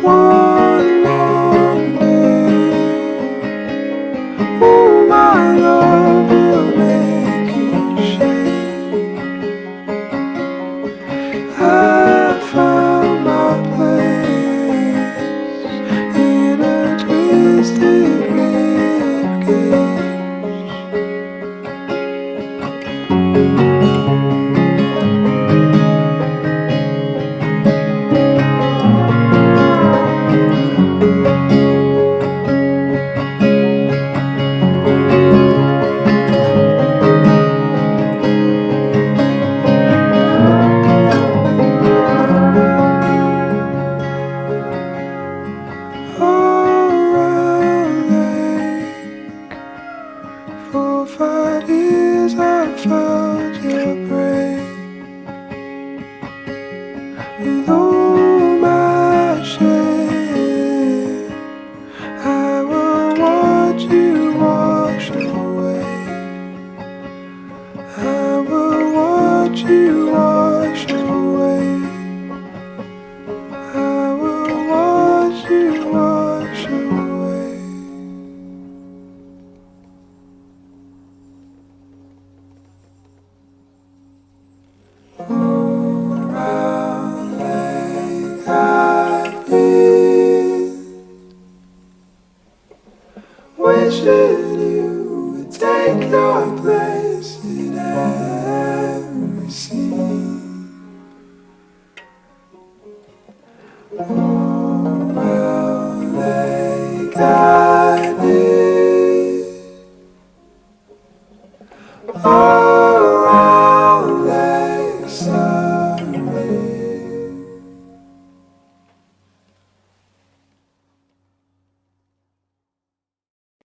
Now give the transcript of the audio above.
one long day. Oh, my love will make you shake. I found my place in a twisted ribcage. For 5 years I've felt your break. With all my shame, I will watch you wash away. I will watch you wash away. I will watch you wash away. Around Lake I've been, wishing you would take your place in every scene. Around Lake